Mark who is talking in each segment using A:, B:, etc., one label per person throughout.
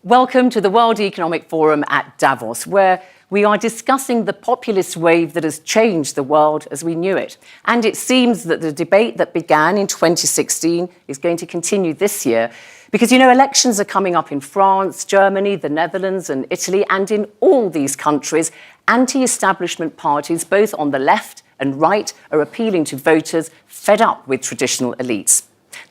A: Welcome to the World Economic Forum at Davos, where we are discussing the populist wave that has changed the world as we knew it. And it seems that the debate that began in 2016 is going to continue this year because, elections are coming up in France, Germany, the Netherlands and Italy, and in all these countries, anti-establishment parties, both on the left and right, are appealing to voters fed up with traditional elites.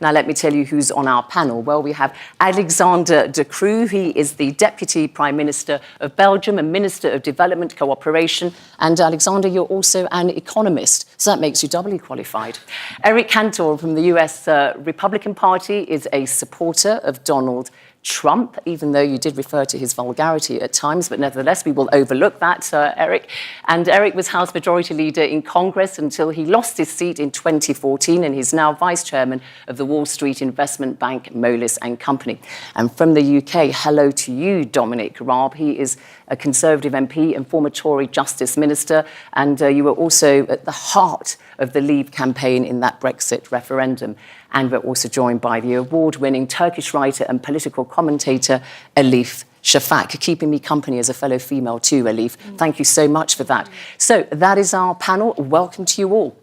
A: Now, let me tell you who's on our panel. Well, we have Alexander De Croo. He is the Deputy Prime Minister of Belgium and Minister of Development Cooperation. And Alexander, you're also an economist, so that makes you doubly qualified. Eric Cantor from the US Republican Party is a supporter of Donald Trump, even though you did refer to his vulgarity at times, but nevertheless, we will overlook that, Eric. And Eric was House Majority Leader in Congress until he lost his seat in 2014, and he's now Vice Chairman of the Wall Street investment bank Moelis & Company. And from the UK, hello to you, Dominic Raab. He is a Conservative MP and former Tory Justice Minister, and you were also at the heart of the Leave campaign in that Brexit referendum. And we're also joined by the award-winning Turkish writer and political commentator, Elif Shafak, keeping me company as a fellow female too, Elif. Thank you so much for that. So that is our panel. Welcome to you all.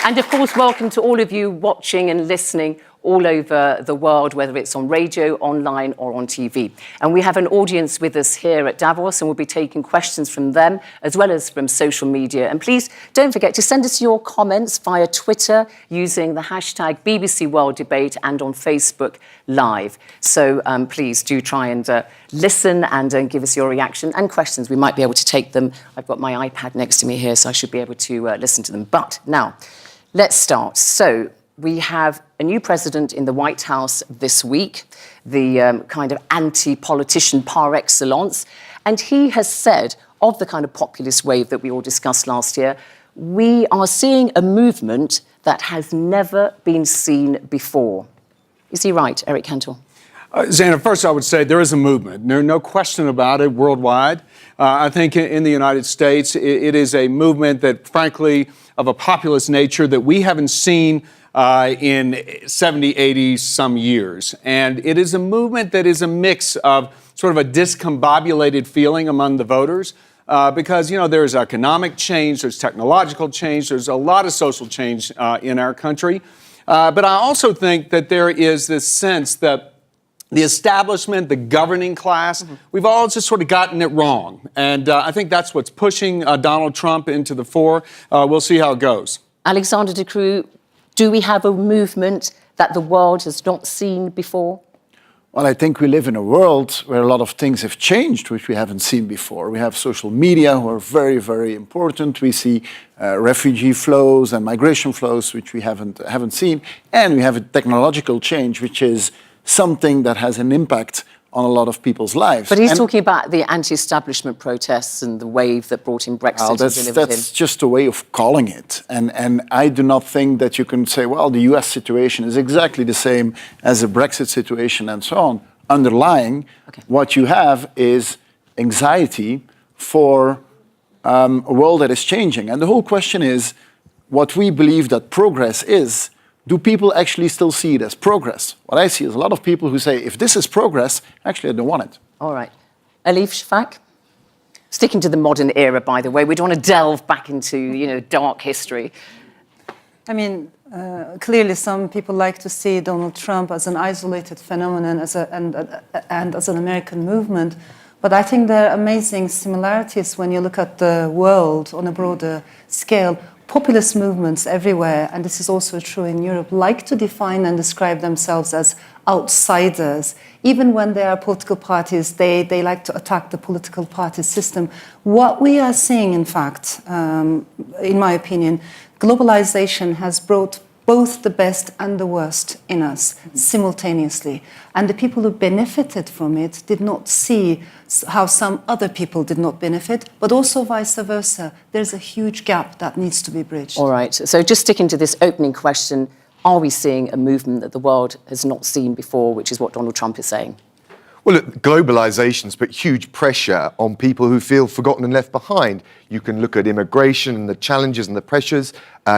A: And of course, welcome to all of you watching and listening all over the world, whether it's on radio, online or on TV. And we have an audience with us here at Davos, and we'll be taking questions from them as well as from social media. And please don't forget to send us your comments via Twitter using the hashtag BBC World Debate and on Facebook Live. So please do try and listen and give us your reaction and questions. We might be able to take them. I've got my iPad next to me here, so I should be able to listen to them. But now, let's start. So we have a new president in the White House this week, the kind of anti-politician par excellence. And he has said of the kind of populist wave that we all discussed last year, we are seeing a movement that has never been seen before. Is he right, Eric Cantor?
B: Zaina, first I would say there is a movement. There's no question about it worldwide. I think in the United States, it is a movement that, frankly, of a populist nature that we haven't seen in 70, 80 some years. And it is a movement that is a mix of sort of a discombobulated feeling among the voters because, there's economic change, there's technological change, there's a lot of social change in our country. But I also think that there is this sense that the establishment, the governing class, we've all just sort of gotten it wrong. And I think that's what's pushing Donald Trump into the fore. We'll see how it goes.
A: Alexander De Croo, do we have a movement that the world has not seen before?
C: Well, I think we live in a world where a lot of things have changed, which we haven't seen before. We have social media, who are very, very important. We see refugee flows and migration flows, which we haven't seen. And we have a technological change, which is something that has an impact on a lot of people's lives.
A: But he's talking about the anti-establishment protests and the wave that brought in Brexit.
C: That's just a way of calling it. And I do not think that you can say, well, the US situation is exactly the same as the Brexit situation and so on. Underlying, what you have is anxiety for a world that is changing. And the whole question is, what we believe that progress is, do people actually still see it as progress? What I see is a lot of people who say, if this is progress, actually I don't want it.
A: All right. Elif Shafak? Sticking to the modern era, by the way, we don't want to delve back into, dark history.
D: I mean, clearly some people like to see Donald Trump as an isolated phenomenon and as an American movement. But I think there are amazing similarities when you look at the world on a broader scale. Populist movements everywhere, and this is also true in Europe, like to define and describe themselves as outsiders. Even when they are political parties, they like to attack the political party system. What we are seeing, in fact, in my opinion, globalization has brought both the best and the worst in us simultaneously. And the people who benefited from it did not see how some other people did not benefit, but also vice versa. There's a huge gap that needs to be bridged.
A: All right. So just sticking to this opening question, are we seeing a movement that the world has not seen before, which is what Donald Trump is saying?
E: Well, look, globalization's put huge pressure on people who feel forgotten and left behind. You can look at immigration and the challenges and the pressures,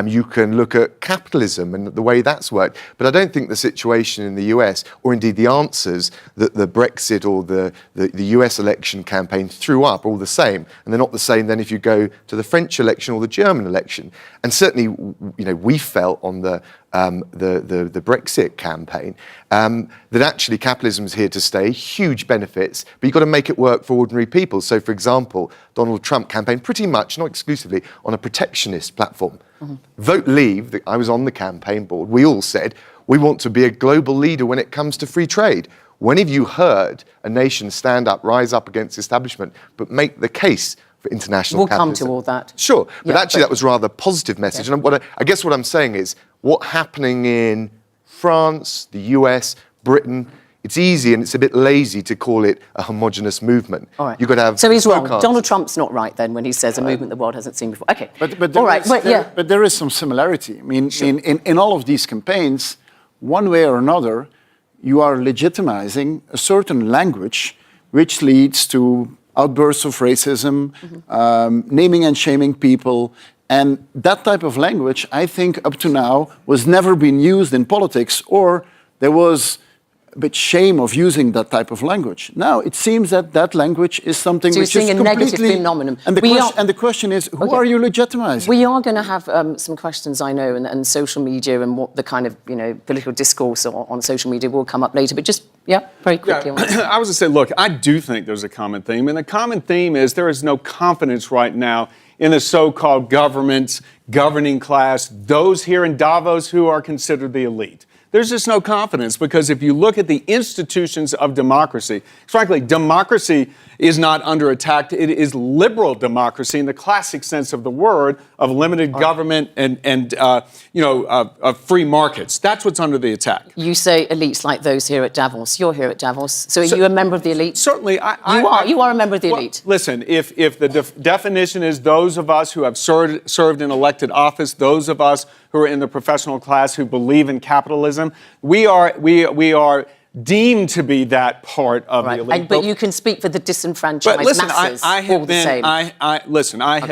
E: You can look at capitalism and the way that's worked. But I don't think the situation in the US, or indeed the answers that the Brexit or the US election campaign threw up, are all the same. And they're not the same then if you go to the French election or the German election. And certainly, we felt on the Brexit campaign that actually capitalism is here to stay, huge benefits, but you've got to make it work for ordinary people. So, for example, Donald Trump campaigned pretty much, not exclusively, on a protectionist platform. Vote Leave, I was on the campaign board, we all said, we want to be a global leader when it comes to free trade. When have you heard a nation stand up, rise up against the establishment, but make the case for international capitalism?
A: We'll come to all that.
E: Sure, but actually that was a rather positive message. And I guess what I'm saying is, what's happening in France, the US, Britain, it's easy and it's a bit lazy to call it a homogenous movement.
A: All right.
E: You've got to have
A: so he's wrong.
E: scorecards.
A: Donald Trump's not right then when he says a movement the world hasn't seen before. Okay.
C: But
A: all right.
C: But there is some similarity. I mean, in all of these campaigns, one way or another, you are legitimizing a certain language which leads to outbursts of racism, naming and shaming people. And that type of language, I think, up to now, was never been used in politics, or there was a bit shame of using that type of language. Now, it seems that that language is something
A: So
C: which
A: you're
C: is
A: seeing a
C: completely...
A: negative phenomenon.
C: And the question is, who are you legitimizing?
A: We are going to have some questions, I know, and social media and what the kind of, political discourse on social media will come up later. But just, very quickly.
B: Yeah, I was going to say, look, I do think there's a common theme. And the common theme is there is no confidence right now in the so-called government, governing class, those here in Davos who are considered the elite. There's just no confidence because if you look at the institutions of democracy, frankly, democracy is not under attack. It is liberal democracy in the classic sense of the word, of limited government and of free markets. That's what's under the attack.
A: You say elites like those here at Davos. You're here at Davos. So are you a member of the elite?
B: Certainly.
A: You are a member of the elite.
B: Listen, if the definition is those of us who have served in elected office, those of us who are in the professional class who believe in capitalism, we are deemed to be that part of the elite.
A: But you can speak for the disenfranchised masses. I have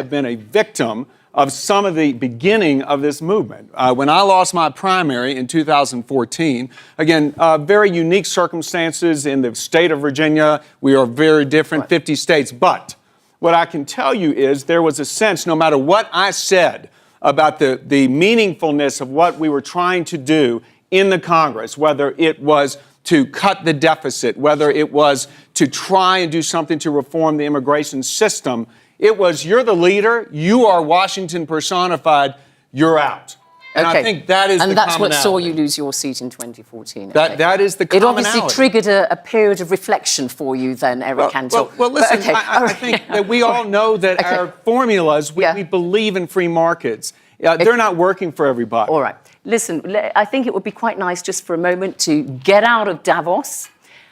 B: been a victim of some of the beginning of this movement. When I lost my primary in 2014, again, very unique circumstances in the state of Virginia. We are very different, 50 states. But what I can tell you is there was a sense, no matter what I said about the meaningfulness of what we were trying to do in the Congress, whether it was to cut the deficit, whether it was to try and do something to reform the immigration system, it was, you're the leader, you are Washington personified, you're out. And I think that is the commonality.
A: And that's what saw you lose your seat in 2014.
B: That is the commonality.
A: It obviously triggered a period of reflection for you then, Eric Cantor.
B: Well, listen, I think that we all know that our formulas, we believe in free markets. They're not working for everybody.
A: All right. Listen, I think it would be quite nice just for a moment to get out of Davos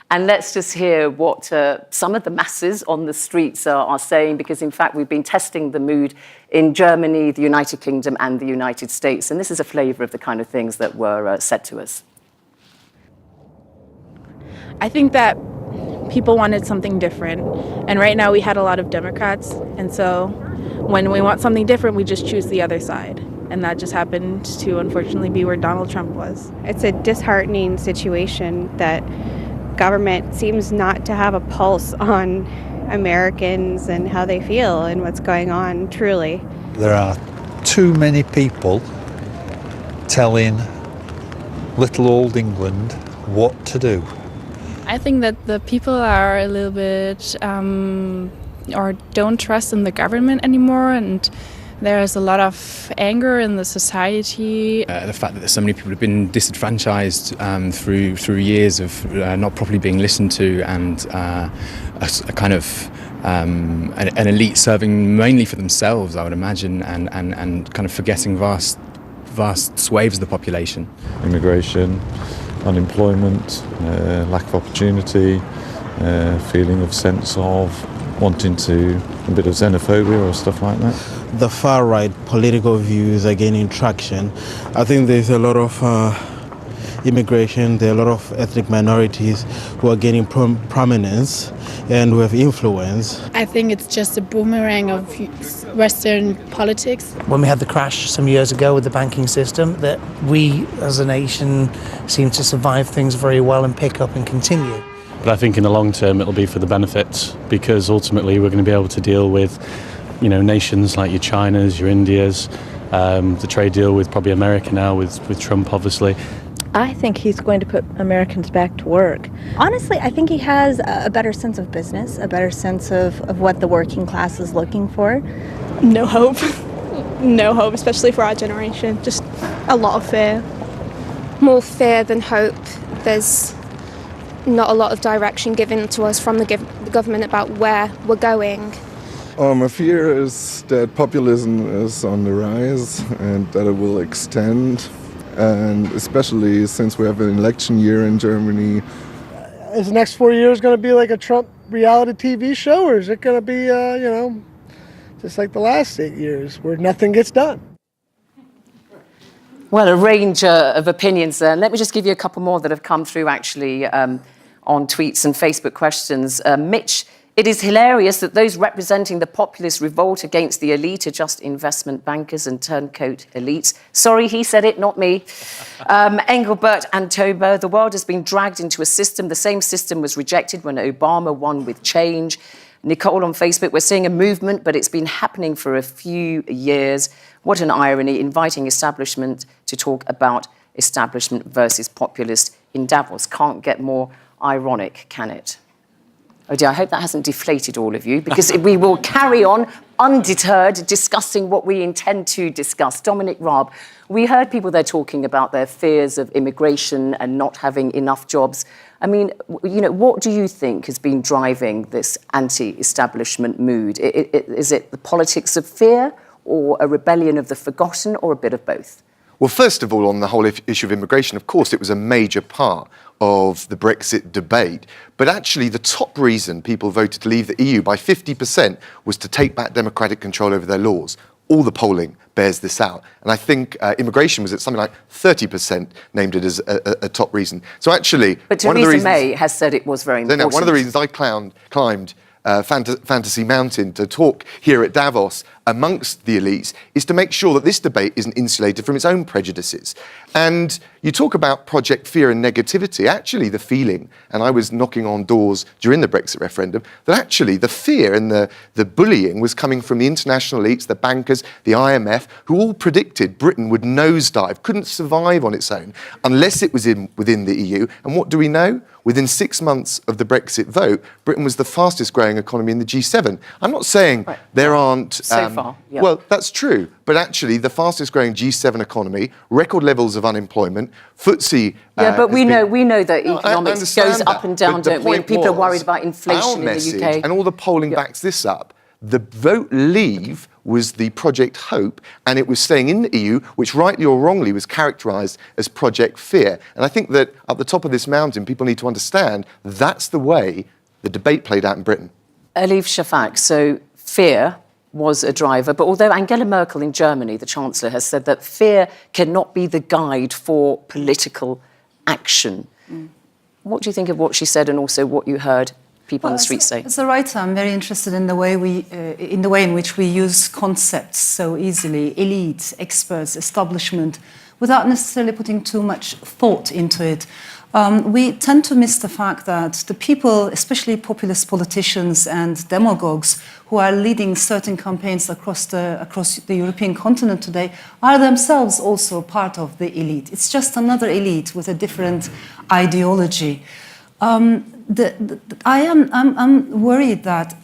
A: and let's just hear what some of the masses on the streets are saying, because, in fact, we've been testing the mood in Germany, the United Kingdom and the United States. And this is a flavour of the kind of things that were said to us.
F: I think that people wanted something different. And right now we had a lot of Democrats. And so when we want something different, we just choose the other side. And that just happened to, unfortunately, be where Donald Trump was.
G: It's a disheartening situation that government seems not to have a pulse on Americans and how they feel and what's going on, truly.
H: There are too many people telling little old England what to do.
F: I think that the people are a little bit, or don't trust in the government anymore, and there's a lot of anger in the society.
I: The fact that so many people have been disenfranchised through years of not properly being listened to, and a kind of an elite serving mainly for themselves, I would imagine, and kind of forgetting vast swathes of the population.
J: Immigration, unemployment, lack of opportunity, feeling of sense of wanting to, a bit of xenophobia or stuff like that.
K: The far-right political views are gaining traction. I think there's a lot of immigration, there are a lot of ethnic minorities who are gaining prominence and who have influence.
F: I think it's just a boomerang of Western politics.
L: When we had the crash some years ago with the banking system, that we as a nation seem to survive things very well and pick up and continue.
M: But I think in the long term it'll be for the benefit, because ultimately we're going to be able to deal with, you know, nations like your Chinas, your Indias, the trade deal with probably America now with Trump obviously.
N: I think he's going to put Americans back to work. Honestly, I think he has a better sense of business, a better sense of what the working class is looking for.
F: No hope. No hope, especially for our generation. Just a lot of fear.
O: More fear than hope. There's not a lot of direction given to us from the government about where we're going.
P: My fear is that populism is on the rise and that it will extend, and especially since we have an election year in Germany.
Q: Is the next 4 years going to be like a Trump reality TV show, or is it going to be, just like the last 8 years where nothing gets done?
A: Well, a range of opinions there. Let me just give you a couple more that have come through actually on tweets and Facebook questions. Mitch, it is hilarious that those representing the populist revolt against the elite are just investment bankers and turncoat elites. Sorry, he said it, not me. Engelbert and Tobo, the world has been dragged into a system. The same system was rejected when Obama won with change. Nicole on Facebook, we're seeing a movement, but it's been happening for a few years. What an irony, inviting establishment to talk about establishment versus populist in Davos. Can't get more ironic, can it? Oh dear, I hope that hasn't deflated all of you, because we will carry on undeterred discussing what we intend to discuss. Dominic Raab, we heard people there talking about their fears of immigration and not having enough jobs. I mean, what do you think has been driving this anti-establishment mood? Is it the politics of fear, or a rebellion of the forgotten, or a bit of both?
E: Well, first of all, on the whole issue of immigration, of course, it was a major part of the Brexit debate. But actually, the top reason people voted to leave the EU by 50% was to take back democratic control over their laws. All the polling bears this out. And I think immigration was at something like 30% named it as a top reason. So actually,
A: but Theresa May has said it was very important.
E: One of the reasons I climbed Fantasy Mountain to talk here at Davos amongst the elites is to make sure that this debate isn't insulated from its own prejudices. And you talk about Project Fear and negativity. Actually, the feeling, and I was knocking on doors during the Brexit referendum, that actually the fear and the bullying was coming from the international elites, the bankers, the IMF, who all predicted Britain would nosedive, couldn't survive on its own unless it was within the EU. And what do we know? Within 6 months of the Brexit vote, Britain was the fastest growing economy in the G7. I'm not saying there aren't...
A: So far, yeah.
E: Well, that's true. But actually, the fastest growing G7 economy, record levels of unemployment, FTSE...
A: Yeah, but we know that economics goes up and down, don't we? And people are worried about inflation in the UK.
E: And all the polling backs this up. The vote leave was the Project Hope, and it was staying in the EU, which rightly or wrongly was characterised as Project Fear. And I think that at the top of this mountain, people need to understand that's the way the debate played out in Britain.
A: Elif Shafak, so fear was a driver, but although Angela Merkel in Germany, the Chancellor, has said that fear cannot be the guide for political action. What do you think of what she said and also what you heard people on the street say?
D: As a writer, I'm very interested in the way in which we use concepts so easily, elite, experts, establishment, without necessarily putting too much thought into it. We tend to miss the fact that the people, especially populist politicians and demagogues who are leading certain campaigns across the European continent today, are themselves also part of the elite. It's just another elite with a different ideology. I'm worried that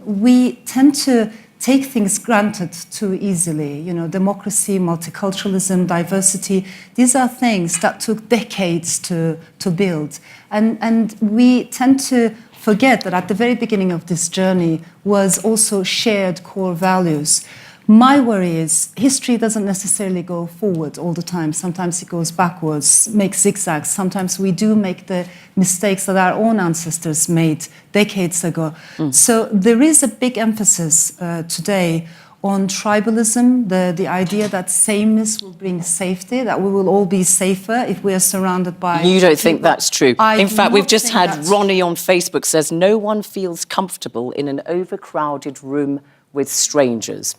D: we tend to take things granted too easily. You know, democracy, multiculturalism, diversity, these are things that took decades to build. And we tend to forget that at the very beginning of this journey was also shared core values. My worry is history doesn't necessarily go forward all the time. Sometimes it goes backwards, makes zigzags. Sometimes we do make the mistakes that our own ancestors made decades ago. So there is a big emphasis today on tribalism, the idea that sameness will bring safety, that we will all be safer if we are surrounded by...
A: You don't think that's true? In fact, we've just had
D: that's
A: Ronnie on Facebook says no one feels comfortable in an overcrowded room with strangers.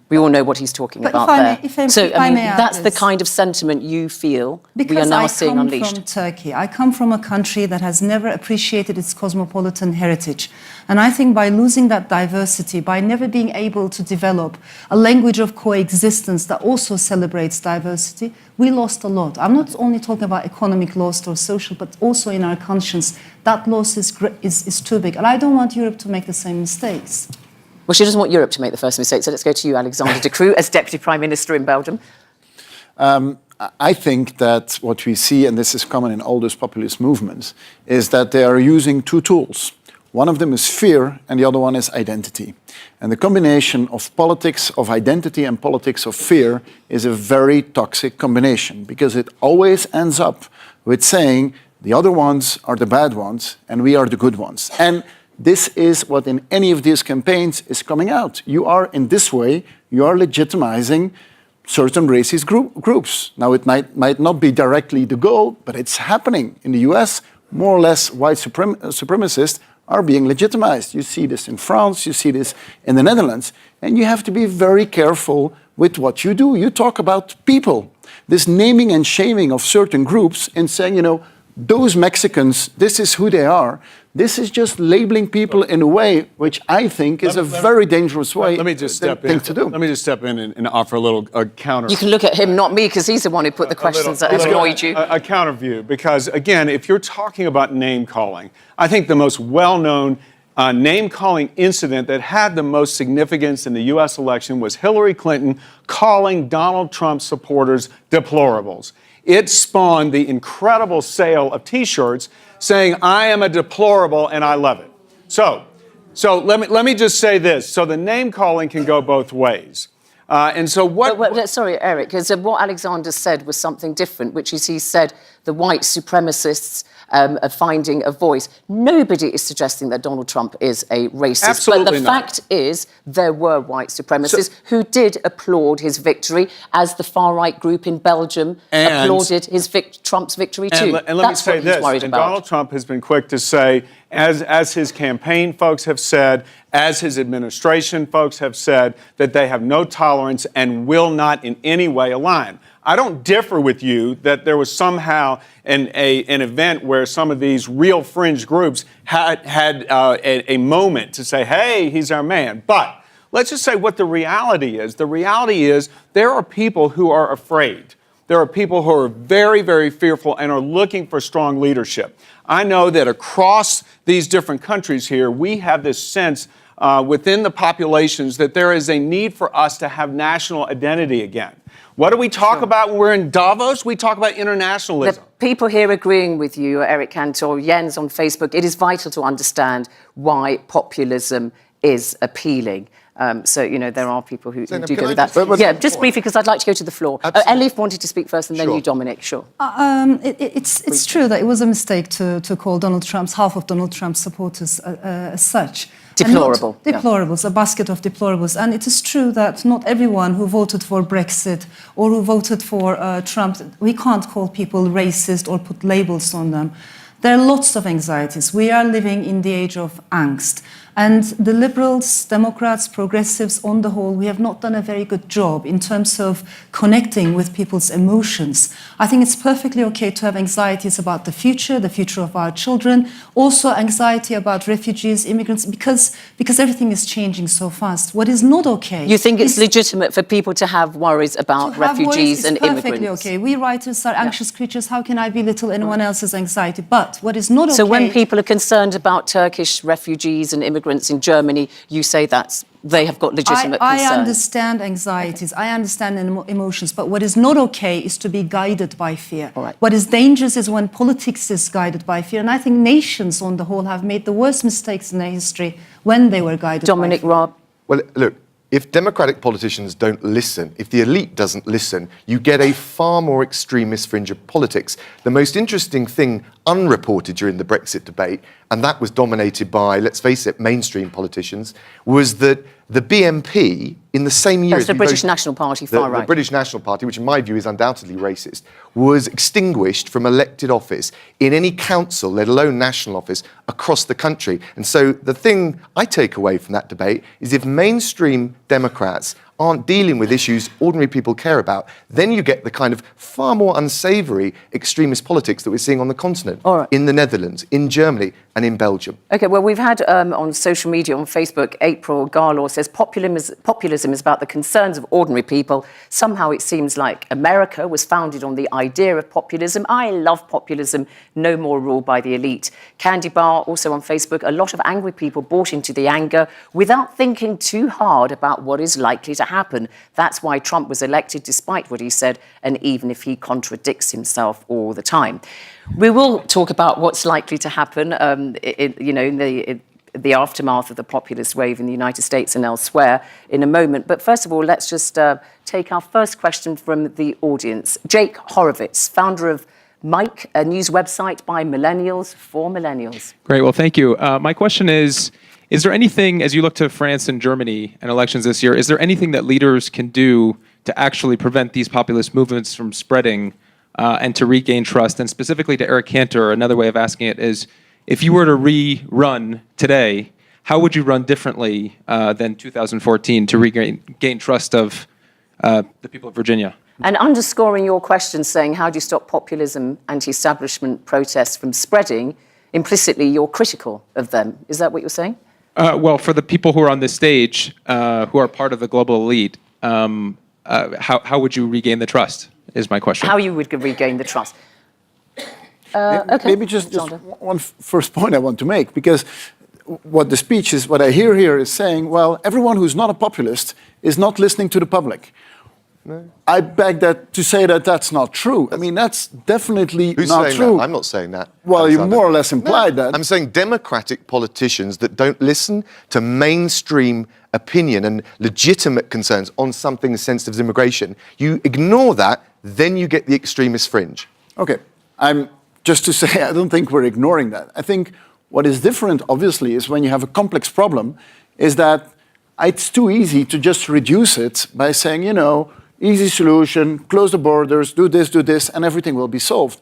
A: We all know what he's talking about there. That's the kind of sentiment you feel we are now seeing unleashed.
D: Because I come from Turkey. I come from a country that has never appreciated its cosmopolitan heritage. And I think by losing that diversity, by never being able to develop a language of coexistence that also celebrates diversity, we lost a lot. I'm not only talking about economic loss or social, but also in our conscience. That loss is too big. And I don't want Europe to make the same mistakes.
A: Well, she doesn't want Europe to make the first mistake, so let's go to you, Alexander De Croo, as Deputy Prime Minister in Belgium.
C: I think that what we see, and this is common in all those populist movements, is that they are using two tools. One of them is fear, and the other one is identity. And the combination of politics of identity and politics of fear is a very toxic combination, because it always ends up with saying the other ones are the bad ones, and we are the good ones. And this is what in any of these campaigns is coming out. You are, in this way, you are legitimizing certain racist groups. Now, it might not be directly the goal, but it's happening. In the US, more or less white supremacists are being legitimized. You see this in France, you see this in the Netherlands, and you have to be very careful with what you do. You talk about people. This naming and shaming of certain groups and saying, you know, those Mexicans, this is who they are. This is just labeling people in a way which I think is a very dangerous way.
B: Let me just step in.
C: To do.
B: Let me just step in and offer a little counter.
A: You can look at him, not me, because he's the one who put the questions that annoyed you.
B: A counter view, because again, if you're talking about name calling, I think the most well-known name calling incident that had the most significance in the U.S. election was Hillary Clinton calling Donald Trump supporters deplorables. It spawned the incredible sale of T-shirts saying, I am a deplorable and I love it. So let me just say this. So the name calling can go both ways. And so what...
A: sorry, Eric, because what Alexander said was something different, which is he said the white supremacists are finding a voice. Nobody is suggesting that Donald Trump is a racist.
B: Absolutely
A: but the
B: not.
A: fact is there were white supremacists who did applaud his victory, as the far-right group in Belgium applauded Trump's victory too.
B: And let me say this, and Donald Trump has been quick to say, as his campaign folks have said, as his administration folks have said, that they have no tolerance and will not in any way align. I don't differ with you that there was somehow an event where some of these real fringe groups had a moment to say, hey, he's our man. But let's just say what the reality is. The reality is there are people who are afraid. There are people who are very, very fearful and are looking for strong leadership. I know that across these different countries here, we have this sense within the populations that there is a need for us to have national identity again. What do we talk about when we're in Davos? We talk about internationalism.
A: The people here agreeing with you, Eric Cantor, Jens on Facebook, it is vital to understand why populism is appealing. So, you know, there are people who do go with that. Yeah, just briefly, because I'd like to go to the floor. Elif wanted to speak first, and then you, Dominic. Sure.
D: It's true that it was a mistake to call half of Donald Trump's supporters as such.
A: Deplorable.
D: Deplorables, a basket of deplorables. And it is true that not everyone who voted for Brexit or who voted for Trump, we can't call people racist or put labels on them. There are lots of anxieties. We are living in the age of angst. And the Liberals, Democrats, Progressives, on the whole, we have not done a very good job in terms of connecting with people's emotions. I think it's perfectly okay to have anxieties about the future of our children, also anxiety about refugees, immigrants, because everything is changing so fast. What is not okay...
A: You think it's legitimate for people to have worries about refugees and immigrants?
D: Perfectly okay. We writers are anxious creatures. How can I belittle anyone else's anxiety? But what is not okay...
A: So when people are concerned about Turkish refugees and immigrants in Germany, you say they have got legitimate concerns.
D: I understand anxieties, I understand emotions, but what is not okay is to be guided by fear.
A: All right.
D: What is dangerous is when politics is guided by fear, and I think nations on the whole have made the worst mistakes in their history when they were guided
A: Dominic
D: by fear.
A: Raab.
E: Well, look, if democratic politicians don't listen, if the elite doesn't listen, you get a far more extremist fringe of politics. The most interesting thing unreported during the Brexit debate, and that was dominated by, let's face it, mainstream politicians, was that The BNP, in the same year...
A: That's the British National Party, far right.
E: The British National Party, which in my view is undoubtedly racist, was extinguished from elected office in any council, let alone national office, across the country. And so the thing I take away from that debate is if mainstream Democrats aren't dealing with issues ordinary people care about, then you get the kind of far more unsavoury extremist politics that we're seeing on the continent, in the Netherlands, in Germany and in Belgium.
A: OK, well, we've had on social media, on Facebook, April Garlaw says populism is about the concerns of ordinary people. Somehow it seems like America was founded on the idea of populism. I love populism, no more rule by the elite. Candy Bar, also on Facebook, a lot of angry people bought into the anger without thinking too hard about what is likely to happen. That's why Trump was elected, despite what he said, and even if he contradicts himself all the time. We will talk about what's likely to happen, in the aftermath of the populist wave in the United States and elsewhere in a moment. But first of all, let's just take our first question from the audience. Jake Horowitz, founder of Mike, a news website by millennials for millennials.
R: Great. Well, thank you. My question is there anything, as you look to France and Germany and elections this year, is there anything that leaders can do to actually prevent these populist movements from spreading and to regain trust? And specifically to Eric Cantor, another way of asking it is, if you were to rerun today, how would you run differently than 2014 to regain trust of the people of Virginia?
A: And underscoring your question, saying, how do you stop populism, anti-establishment protests from spreading? Implicitly, you're critical of them. Is that what you're saying?
R: Well, for the people who are on this stage, who are part of the global elite, how would you regain the trust, is my question.
A: How you would regain the trust. Okay.
C: Maybe just one first point I want to make, because what I hear here is saying, well, everyone who's not a populist is not listening to the public. No. I beg to say that that's not true. I mean, that's definitely not true.
E: That? I'm not saying that.
C: Well, you more or less implied that.
E: I'm saying democratic politicians that don't listen to mainstream opinion and legitimate concerns on something as sensitive as immigration. You ignore that, then you get the extremist fringe.
C: Okay. Just to say, I don't think we're ignoring that. I think what is different, obviously, is when you have a complex problem, is that it's too easy to just reduce it by saying, easy solution, close the borders, do this, and everything will be solved.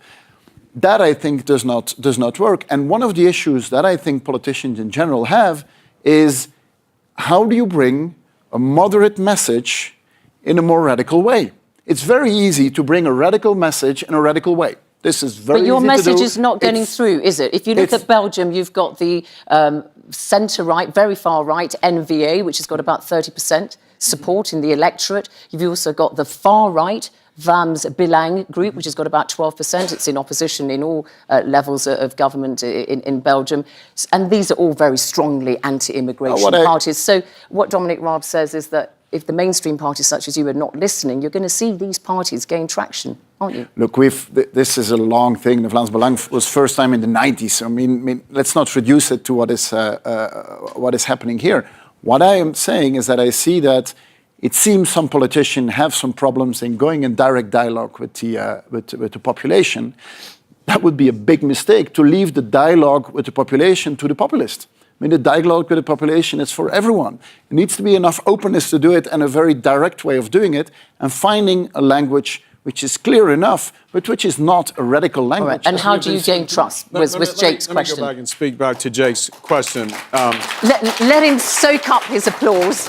C: That, I think, does not work. And one of the issues that I think politicians in general have is, how do you bring a moderate message in a more radical way? It's very easy to bring a radical message in a radical way. This is very easy to do.
A: But your message is not getting through, is it? If you look at Belgium, you've got the centre-right, very far-right, NVA, which has got about 30% support in the electorate. You've also got the far-right, Vlaams Belang group, which has got about 12%. It's in opposition in all levels of government in Belgium. And these are all very strongly anti-immigration parties. So what Dominic Raab says is that if the mainstream parties such as you are not listening, you're going to see these parties gain traction, aren't you?
C: Look, this is a long thing. The Vlaams Belang was first time in the 90s. I mean, let's not reduce it to what is happening here. What I am saying is that I see that it seems some politicians have some problems in going in direct dialogue with the population. That would be a big mistake, to leave the dialogue with the population to the populist. I mean, the dialogue with the population is for everyone. There needs to be enough openness to do it, and a very direct way of doing it, and finding a language which is clear enough, but which is not a radical language.
A: Right. And how do you gain trust? Was Jake's question.
B: Let me go back and speak back to Jake's question.
A: Let him soak up his applause.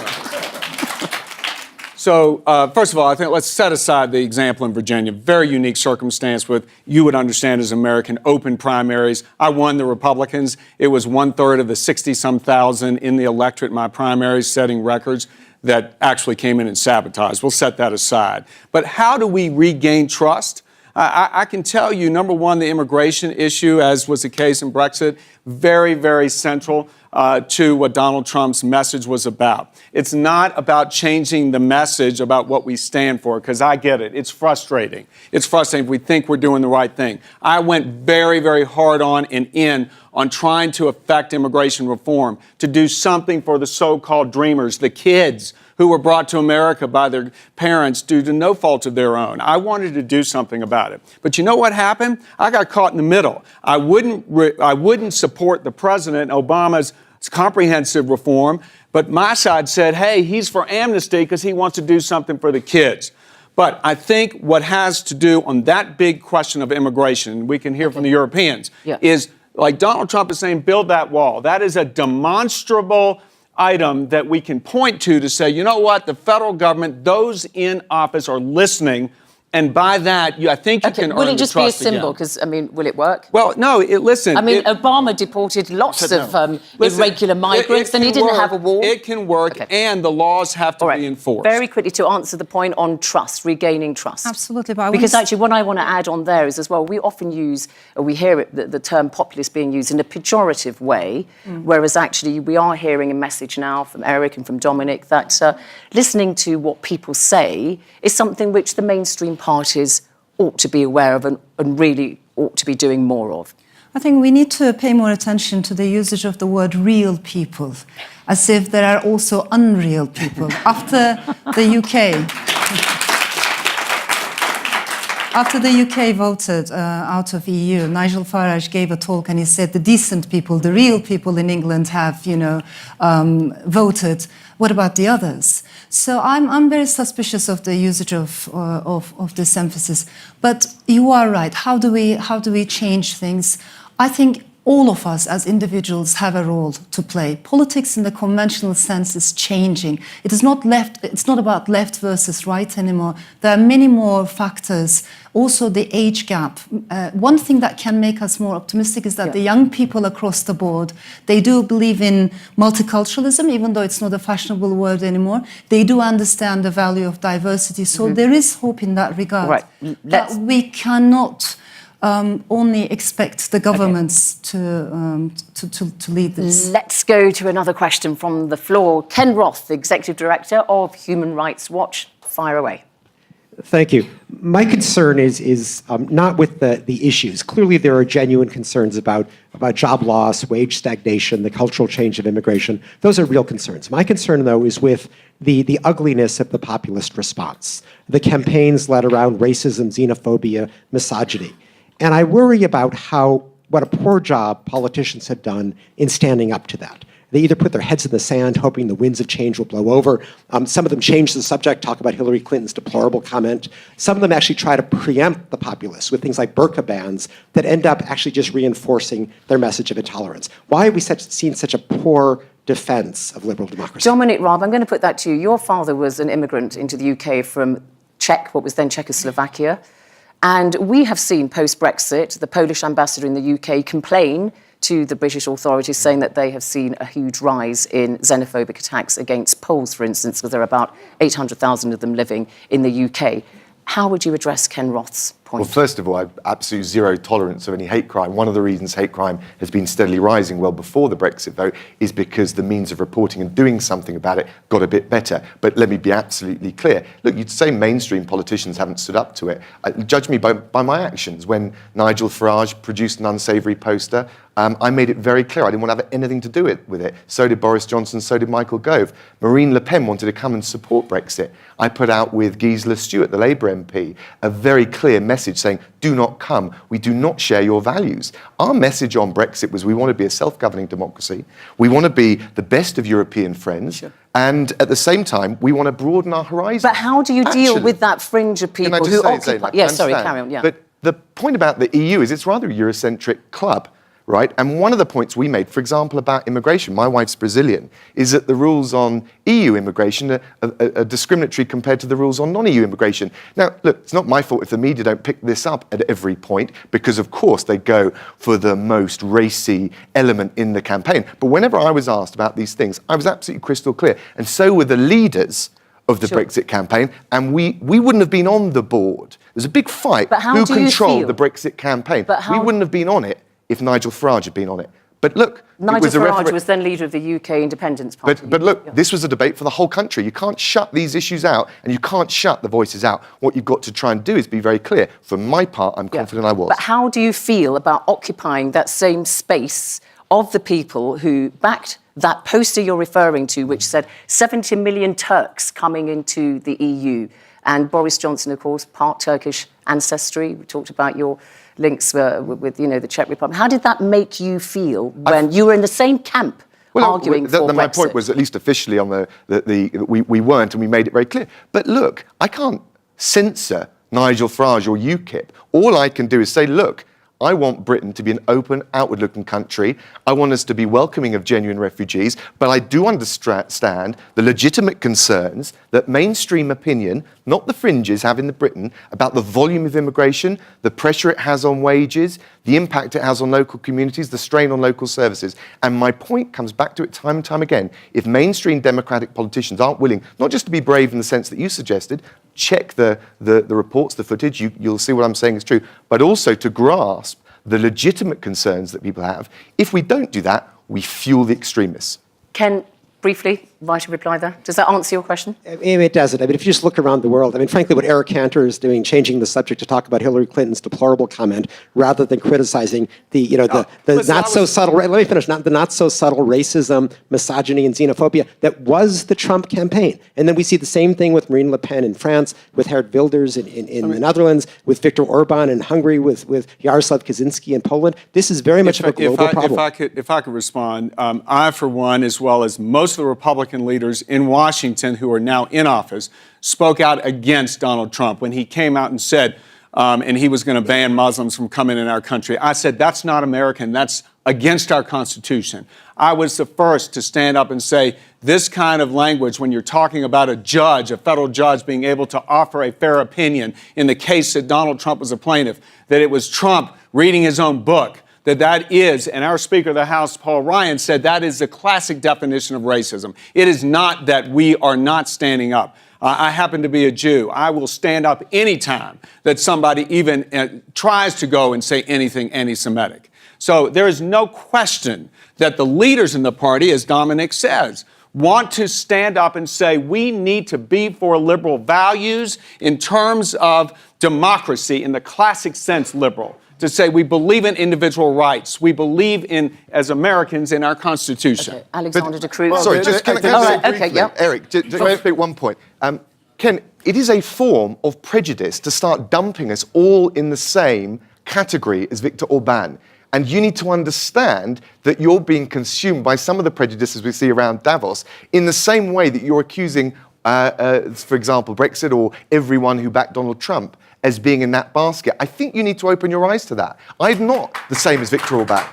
B: So, first of all, I think let's set aside the example in Virginia. Very unique circumstance with, you would understand as American, open primaries. I won the Republicans. It was 1/3 of the 60-some thousand in the electorate, my primaries, setting records that actually came in and sabotaged. We'll set that aside. But how do we regain trust? I can tell you, number one, the immigration issue, as was the case in Brexit, very, very central to what Donald Trump's message was about. It's not about changing the message about what we stand for, because I get it. It's frustrating. It's frustrating if we think we're doing the right thing. I went very, very hard on and in on trying to affect immigration reform, to do something for the so-called dreamers, the kids who were brought to America by their parents due to no fault of their own. I wanted to do something about it. But you know what happened? I got caught in the middle. I wouldn't support the President Obama's comprehensive reform, But my side said, hey, he's for amnesty because he wants to do something for the kids. But I think what has to do on that big question of immigration, we can hear from the Europeans, is like Donald Trump is saying, build that wall. That is a demonstrable item that we can point to say, you know what, the federal government, those in office are listening. And by that, I think you can earn the trust again.
A: Will it just be a symbol? Because, I mean, will it work?
B: Well, no, listen.
A: I mean, Obama deported lots of irregular migrants and he didn't have a wall.
B: It can work, and the laws have to be enforced.
A: Very quickly, to answer the point on trust, regaining trust.
D: Absolutely. But
A: because actually, what I want to add on there is as well, we often use, we hear it, the term populist being used in a pejorative way, whereas actually we are hearing a message now from Eric and from Dominic that listening to what people say is something which the mainstream parties ought to be aware of and really ought to be doing more of.
D: I think we need to pay more attention to the usage of the word real people, as if there are also unreal people. After the UK voted out of EU, Nigel Farage gave a talk and he said the decent people, the real people in England have, voted. What about the others? So I'm very suspicious of the usage of this emphasis. But you are right. How do we change things? I think all of us as individuals have a role to play. Politics in the conventional sense is changing. It's not about left versus right anymore. There are many more factors. Also the age gap. One thing that can make us more optimistic is that the young people across the board, they do believe in multiculturalism, even though it's not a fashionable word anymore. They do understand the value of diversity. So there is hope in that regard.
A: Right.
D: But we cannot only expect the governments to lead this.
A: Let's go to another question from the floor. Ken Roth, the Executive Director of Human Rights Watch. Fire away.
S: Thank you. My concern is not with the issues. Clearly, there are genuine concerns about job loss, wage stagnation, the cultural change of immigration. Those are real concerns. My concern, though, is with the ugliness of the populist response, the campaigns led around racism, xenophobia, misogyny. And I worry about what a poor job politicians have done in standing up to that. They either put their heads in the sand, hoping the winds of change will blow over. Some of them change the subject, talk about Hillary Clinton's deplorable comment. Some of them actually try to preempt the populists with things like burqa bans that end up actually just reinforcing their message of intolerance. Why have we seen such a poor defense of liberal democracy?
A: Dominic Raab, I'm going to put that to you. Your father was an immigrant into the UK from what was then Czechoslovakia. And we have seen post-Brexit, the Polish ambassador in the UK complain to the British authorities saying that they have seen a huge rise in xenophobic attacks against Poles, for instance, because there are about 800,000 of them living in the UK. How would you address Ken Roth's point?
E: Well, first of all, I have absolute zero tolerance of any hate crime. One of the reasons hate crime has been steadily rising well before the Brexit vote is because the means of reporting and doing something about it got a bit better. But let me be absolutely clear. Look, you'd say mainstream politicians haven't stood up to it. Judge me by my actions. When Nigel Farage produced an unsavoury poster, I made it very clear I didn't want to have anything to do with it. So did Boris Johnson, so did Michael Gove. Marine Le Pen wanted to come and support Brexit. I put out with Gisela Stewart, the Labour MP, a very clear message saying, do not come. We do not share your values. Our message on Brexit was we want to be a self-governing democracy. We want to be the best of European friends. Sure. And at the same time, we want to broaden our horizons.
A: But how do you deal with that fringe of people who occupy... Yes, sorry, carry on. Yeah.
E: But the point about the EU is it's rather a Eurocentric club. Right? And one of the points we made, for example, about immigration, my wife's Brazilian, is that the rules on EU immigration are discriminatory compared to the rules on non-EU immigration. Now, look, it's not my fault if the media don't pick this up at every point, because, of course, they go for the most racy element in the campaign. But whenever I was asked about these things, I was absolutely crystal clear. And so were the leaders of the Brexit campaign, and we wouldn't have been on the board. There's a big fight who controlled the Brexit campaign. We wouldn't have been on it if Nigel Farage had been on it. But look,
A: Nigel Farage was then leader of the UK Independence Party.
E: But look, this was a debate for the whole country. You can't shut these issues out, and you can't shut the voices out. What you've got to try and do is be very clear. For my part, I'm confident I was.
A: But how do you feel about occupying that same space of the people who backed that poster you're referring to, which said 70 million Turks coming into the EU? And Boris Johnson, of course, part Turkish ancestry. We talked about your links with the Czech Republic. How did that make you feel when you were in the same camp arguing for
E: My
A: Brexit.
E: point was, at least officially, on we weren't, and we made it very clear. But look, I can't censor Nigel Farage or UKIP. All I can do is say, look, I want Britain to be an open, outward-looking country. I want us to be welcoming of genuine refugees, but I do understand the legitimate concerns that mainstream opinion, not the fringes, have in Britain about the volume of immigration, the pressure it has on wages, the impact it has on local communities, the strain on local services. And my point comes back to it time and time again. If mainstream democratic politicians aren't willing, not just to be brave in the sense that you suggested, check the reports, the footage, you'll see what I'm saying is true, but also to grasp the legitimate concerns that people have. If we don't do that, we fuel the extremists.
A: Ken, briefly, write a reply there. Does that answer your question?
S: It doesn't. I mean, if you just look around the world, I mean, frankly, what Eric Cantor is doing, changing the subject to talk about Hillary Clinton's deplorable comment rather than criticizing the not so subtle. Let me finish. The not so subtle racism, misogyny, and xenophobia that was the Trump campaign. And then we see the same thing with Marine Le Pen in France, with Geert Wilders in the Netherlands, with Viktor Orban in Hungary, with Jaroslaw Kaczynski in Poland. This is very much of a global problem.
B: If I could respond, I, for one, as well as most of the Republican leaders in Washington who are now in office, spoke out against Donald Trump when he came out and said, and he was going to ban Muslims from coming in our country. I said, that's not American. That's against our Constitution. I was the first to stand up and say, this kind of language, when you're talking about a judge, a federal judge, being able to offer a fair opinion in the case that Donald Trump was a plaintiff, that it was Trump reading his own book, that is, and our Speaker of the House, Paul Ryan, said that is the classic definition of racism. It is not that we are not standing up. I happen to be a Jew. I will stand up anytime that somebody even tries to go and say anything anti-Semitic. So there is no question that the leaders in the party, as Dominic says, want to stand up and say we need to be for liberal values in terms of democracy, in the classic sense liberal. To say we believe in individual rights, we believe in, as Americans, in our Constitution.
A: Okay. Alexander de Cruz.
E: Sorry, just can I say briefly, Eric, just make one point. Ken, it is a form of prejudice to start dumping us all in the same category as Viktor Orban. And you need to understand that you're being consumed by some of the prejudices we see around Davos in the same way that you're accusing, for example, Brexit or everyone who backed Donald Trump as being in that basket. I think you need to open your eyes to that. I'm not the same as Viktor Orban.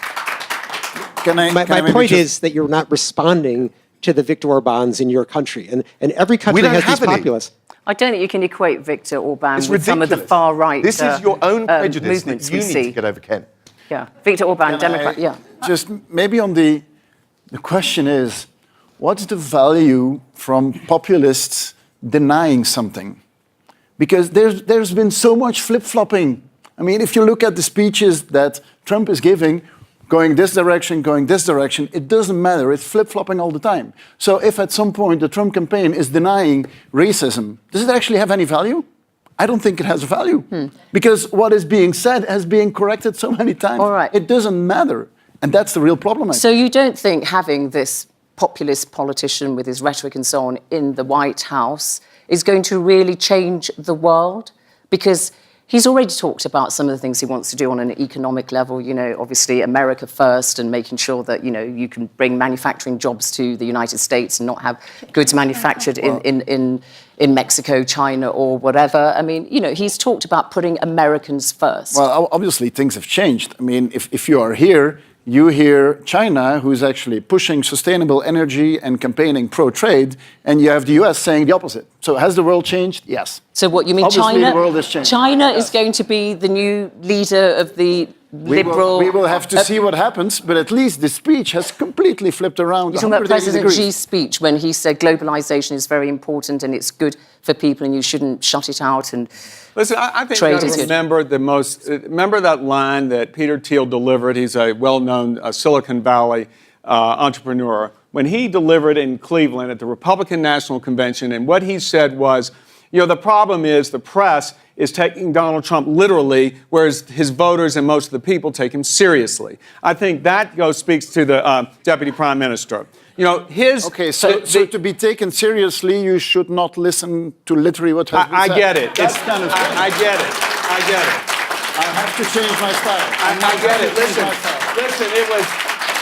S: My point is that you're not responding to the Viktor Orbans in your country. And every country has these populists.
A: I don't think you can equate Viktor Orban
E: It's
A: with some of the far-right
E: This is your own prejudice
A: movements
E: that you
A: we
E: need
A: see.
E: to get over, Ken.
A: Yeah, Viktor Orban, Democrat, yeah.
C: Just maybe on the question is, what's the value from populists denying something? Because there's been so much flip-flopping. I mean, if you look at the speeches that Trump is giving, going this direction, it doesn't matter. It's flip-flopping all the time. So if at some point the Trump campaign is denying racism, does it actually have any value? I don't think it has a value. Because what is being said has been corrected so many times.
A: All right.
C: It doesn't matter. And that's the real problem, I think.
A: So you don't think having this populist politician with his rhetoric and so on in the White House is going to really change the world? Because he's already talked about some of the things he wants to do on an economic level, obviously America first and making sure that, you can bring manufacturing jobs to the United States and not have goods manufactured in Mexico, China or whatever. I mean, he's talked about putting Americans first.
C: Well, obviously things have changed. I mean, if you are here, you hear China, who's actually pushing sustainable energy and campaigning pro-trade, and you have the US saying the opposite. So has the world changed? Yes.
A: So what, you mean
C: Obviously,
A: China?
C: the world has changed.
A: China is going to be the new leader of the liberal...
C: We will have to see what happens, but at least the speech has completely flipped around.
A: You're talking about President Xi's speech when he said globalization is very important and it's good for people and you shouldn't shut it out and...
B: Listen, I think you got to remember that line that Peter Thiel delivered. He's a well-known Silicon Valley entrepreneur. When he delivered in Cleveland at the Republican National Convention, and what he said was, the problem is the press is taking Donald Trump literally, whereas his voters and most of the people take him seriously. I think that speaks to the Deputy Prime Minister.
C: So to be taken seriously, you should not listen to literally what has been said.
B: I get it.
C: That's kind of
B: I get it.
C: I have to change my style.
B: I get it. Listen,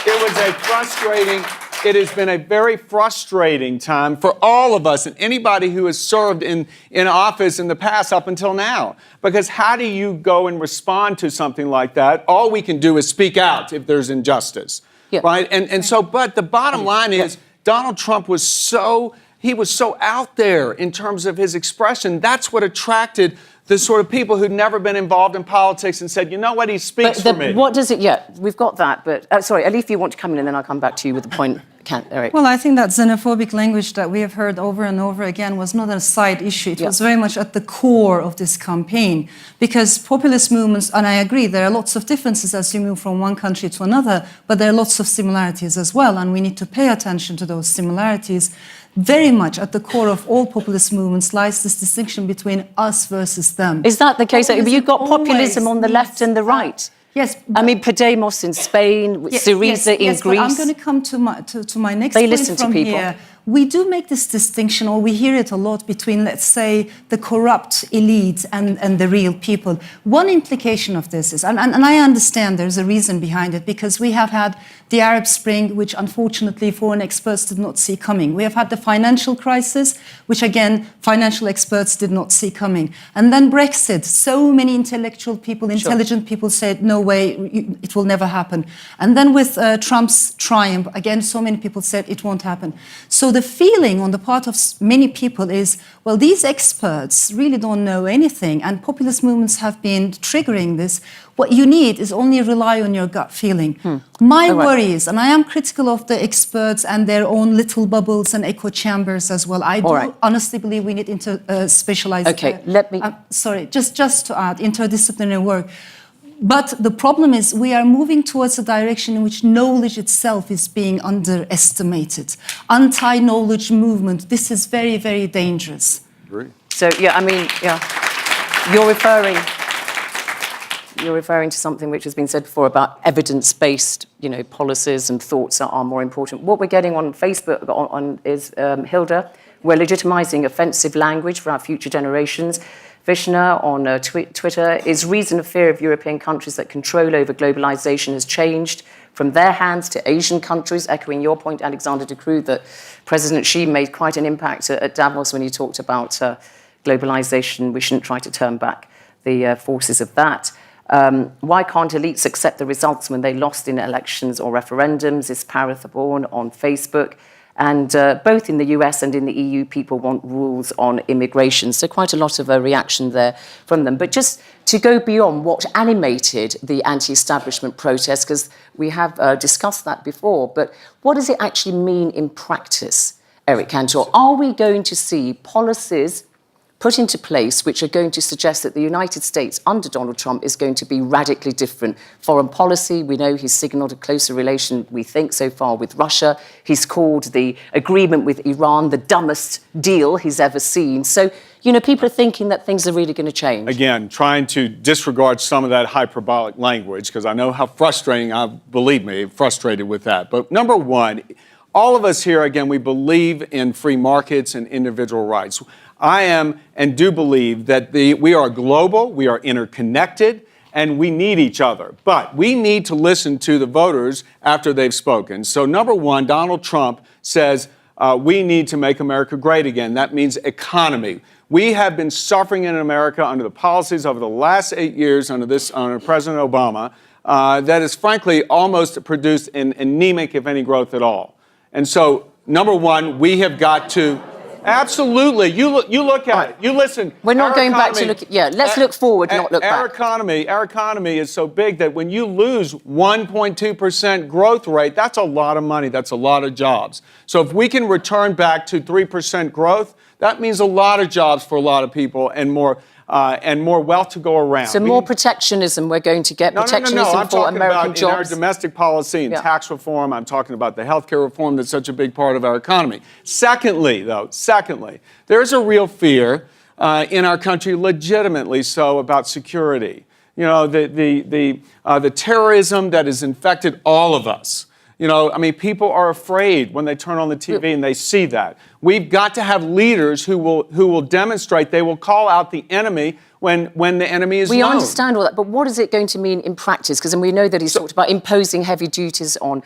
B: it was a frustrating it has been a very frustrating time for all of us and anybody who has served in office in the past up until now. Because how do you go and respond to something like that? All we can do is speak out if there's injustice, right? And so, but the bottom line is Donald Trump was so out there in terms of his expression. That's what attracted the sort of people who'd never been involved in politics and said, you know what, he speaks for me.
A: What does it, we've got that, but, sorry, Ali, if you want to come in and then I'll come back to you with the point, Eric.
D: Well, I think that xenophobic language that we have heard over and over again was not a side issue. It was very much at the core of this campaign, because populist movements, and I agree, there are lots of differences as you move from one country to another, but there are lots of similarities as well, and we need to pay attention to those similarities. Very much at the core of all populist movements lies this distinction between us versus them.
A: Is that the case? You've got populism on the left and the right.
D: Yes.
A: I mean, Podemos in Spain, Syriza in Greece.
D: But I'm going to come to my next
A: they
D: point
A: listen
D: from
A: to people.
D: here. We do make this distinction, or we hear it a lot, between, let's say, the corrupt elite and the real people. One implication of this is, and I understand there's a reason behind it, because we have had the Arab Spring, which unfortunately foreign experts did not see coming. We have had the financial crisis, which again, financial experts did not see coming. And then Brexit. So many intellectual people, intelligent people said, no way, it will never happen. And then with Trump's triumph, again, so many people said it won't happen. So the feeling on the part of many people is, well, these experts really don't know anything, and populist movements have been triggering this. What you need is only rely on your gut feeling. My worry is, and I am critical of the experts and their own little bubbles and echo chambers as well. I do honestly believe we need specialized.
A: Okay, let me.
D: Sorry, just to add, interdisciplinary work. But the problem is we are moving towards a direction in which knowledge itself is being underestimated. Anti-knowledge movement, this is very, very dangerous.
B: Agree.
A: So, you're referring to something which has been said before about evidence-based, policies and thoughts that are more important. What we're getting on Facebook is, Hilda, we're legitimizing offensive language for our future generations. Vishna on Twitter, is reason of fear of European countries that control over globalization has changed from their hands to Asian countries, echoing your point, Alexander de Croo, that President Xi made quite an impact at Davos when he talked about globalization. We shouldn't try to turn back the forces of that. Why can't elites accept the results when they lost in elections or referendums? Is Parathaborn on Facebook. And both in the US and in the EU, people want rules on immigration. So quite a lot of a reaction there from them. But just to go beyond what animated the anti-establishment protests, because we have discussed that before, but what does it actually mean in practice, Eric Cantor? Are we going to see policies put into place which are going to suggest that the United States under Donald Trump is going to be radically different? Foreign policy, we know he's signalled a closer relation, we think, so far with Russia. He's called the agreement with Iran the dumbest deal he's ever seen. So, people are thinking that things are really going to change.
B: Again, trying to disregard some of that hyperbolic language, because I know how frustrating, believe me, frustrated with that. But number one, all of us here, again, we believe in free markets and individual rights. I am and do believe that we are global, we are interconnected, and we need each other. But we need to listen to the voters after they've spoken. So number one, Donald Trump says we need to make America great again. That means economy. We have been suffering in America under the policies over the last 8 years under President Obama that has frankly almost produced an anemic, if any, growth at all. And so, number one, we have got to... Absolutely. You look at it. You listen.
A: We're not going back to look... let's look forward, not look back.
B: Our economy is so big that when you lose 1.2% growth rate, that's a lot of money. That's a lot of jobs. So if we can return back to 3% growth, that means a lot of jobs for a lot of people and more wealth to go around.
A: So more protectionism we're going to get, protectionism
B: I'm
A: for
B: talking
A: American
B: about
A: jobs.
B: in our domestic policy and tax reform. I'm talking about the healthcare reform that's such a big part of our economy. Secondly, there's a real fear in our country, legitimately so, about security. The terrorism that has infected all of us. People are afraid when they turn on the TV and they see that. We've got to have leaders who will demonstrate, they will call out the enemy when the enemy is known.
A: We understand all that, but what is it going to mean in practice? Because we know that he's talked about imposing heavy duties on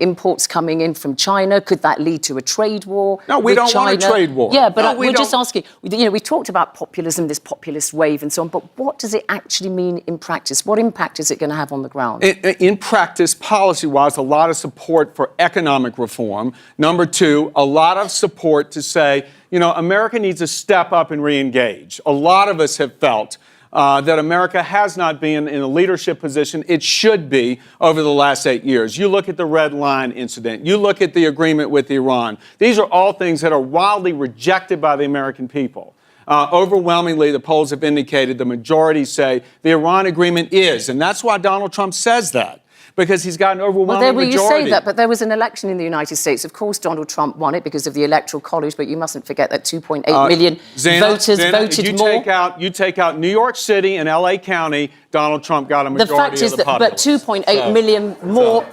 A: imports coming in from China. Could that lead to a trade war?
B: No, we don't want a trade war.
A: Yeah, but
B: No,
A: we're just asking. We've talked about populism, this populist wave, and so on. But what does it actually mean in practice? What impact is it going to have on the ground?
B: In practice, policy-wise, a lot of support for economic reform. Number two, a lot of support to say, America needs to step up and re-engage. A lot of us have felt that America has not been in a leadership position it should be over the last 8 years. You look at the Red Line incident. You look at the agreement with Iran. These are all things that are wildly rejected by the American people. Overwhelmingly, the polls have indicated the majority say the Iran agreement is, and that's why Donald Trump says that. Because he's got an overwhelming majority.
A: You say that, but there was an election in the United States. Of course, Donald Trump won it because of the Electoral College, but you mustn't forget that 2.8 million voters voted more.
B: You take out New York City and L.A. County, Donald Trump got a majority of the populace.
A: But 2.8 million more.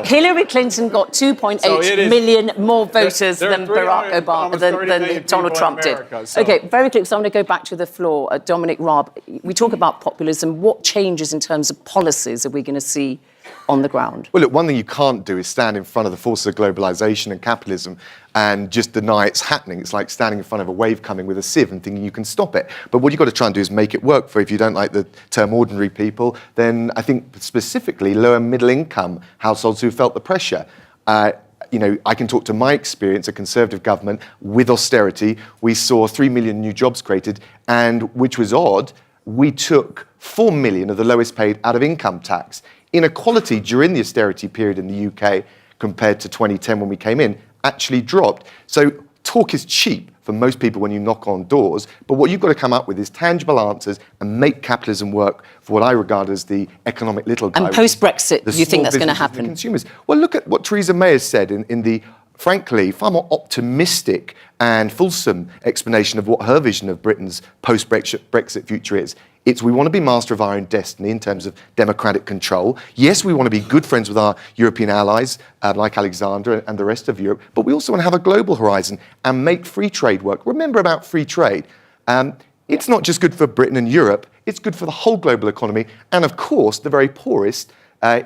A: Hillary Clinton got 2.8 million more voters than Barack Obama, than Donald Trump did. Okay, very quickly, so I'm going to go back to the floor. Dominic Raab, we talk about populism. What changes in terms of policies are we going to see on the ground?
E: Well, look, one thing you can't do is stand in front of the forces of globalization and capitalism and just deny it's happening. It's like standing in front of a wave coming with a sieve and thinking you can stop it. But what you've got to try and do is make it work for, if you don't like the term ordinary people, then I think specifically lower middle income households who felt the pressure. I can talk to my experience, a Conservative government with austerity. We saw 3 million new jobs created, and which was odd, we took 4 million of the lowest paid out of income tax. Inequality during the austerity period in the UK compared to 2010 when we came in actually dropped. So talk is cheap for most people when you knock on doors, but what you've got to come up with is tangible answers and make capitalism work for what I regard as the economic little guy.
A: And post-Brexit, you think that's going to happen?
E: Consumers. Well, look at what Theresa May has said in the, frankly, far more optimistic and fulsome explanation of what her vision of Britain's post-Brexit future is. It's we want to be master of our own destiny in terms of democratic control. Yes, we want to be good friends with our European allies, like Alexander and the rest of Europe, but we also want to have a global horizon and make free trade work. Remember about free trade. It's not just good for Britain and Europe, it's good for the whole global economy, and of course, the very poorest